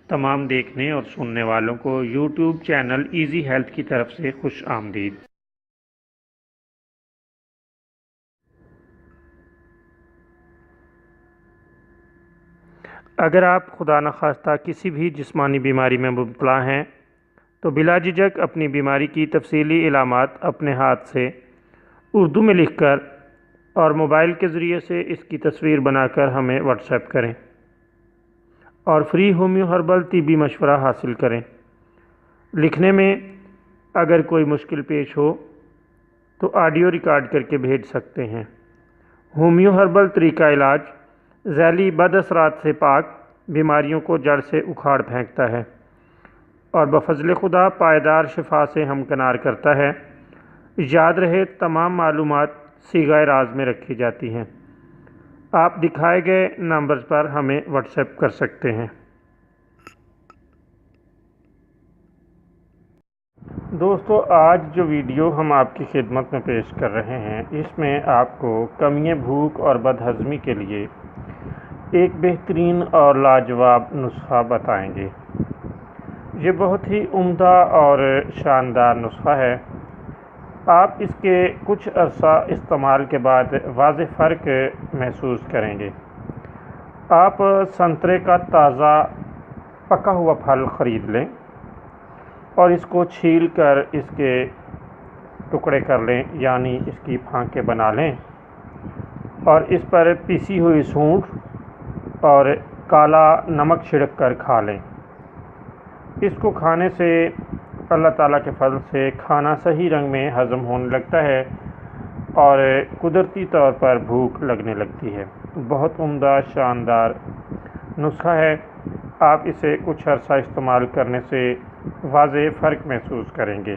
تمام دیکھنے اور سننے والوں کو یوٹیوب چینل ایزی ہیلتھ کی طرف سے خوش آمدید۔ اگر آپ خدا نخواستہ کسی بھی جسمانی بیماری میں مبتلا ہیں تو بلا جھجک اپنی بیماری کی تفصیلی علامات اپنے ہاتھ سے اردو میں لکھ کر اور موبائل کے ذریعے سے اس کی تصویر بنا کر ہمیں واٹس ایپ کریں اور فری ہومیو ہربل طبی مشورہ حاصل کریں۔ لکھنے میں اگر کوئی مشکل پیش ہو تو آڈیو ریکارڈ کر کے بھیج سکتے ہیں۔ ہومیو ہربل طریقہ علاج ذیلی بد اثرات سے پاک، بیماریوں کو جڑ سے اکھاڑ پھینکتا ہے اور بفضل خدا پائیدار شفا سے ہمکنار کرتا ہے۔ یاد رہے تمام معلومات صیغہ راز میں رکھی جاتی ہیں۔ آپ دکھائے گئے نمبرز پر ہمیں واٹس ایپ کر سکتے ہیں۔ دوستو، آج جو ویڈیو ہم آپ کی خدمت میں پیش کر رہے ہیں اس میں آپ کو کمی بھوک اور بد ہضمی کے لیے ایک بہترین اور لاجواب نسخہ بتائیں گے۔ یہ بہت ہی عمدہ اور شاندار نسخہ ہے۔ آپ اس کے کچھ عرصہ استعمال کے بعد واضح فرق محسوس کریں گے۔ آپ سنترے کا تازہ پکا ہوا پھل خرید لیں اور اس کو چھیل کر اس کے ٹکڑے کر لیں، یعنی اس کی پھانکیں بنا لیں اور اس پر پیسی ہوئی سونڈ اور کالا نمک چھڑک کر کھا لیں۔ اس کو کھانے سے اللہ تعالیٰ کے فضل سے کھانا صحیح رنگ میں ہضم ہونے لگتا ہے اور قدرتی طور پر بھوک لگنے لگتی ہے۔ بہت عمدہ شاندار نسخہ ہے۔ آپ اسے کچھ عرصہ استعمال کرنے سے واضح فرق محسوس کریں گے۔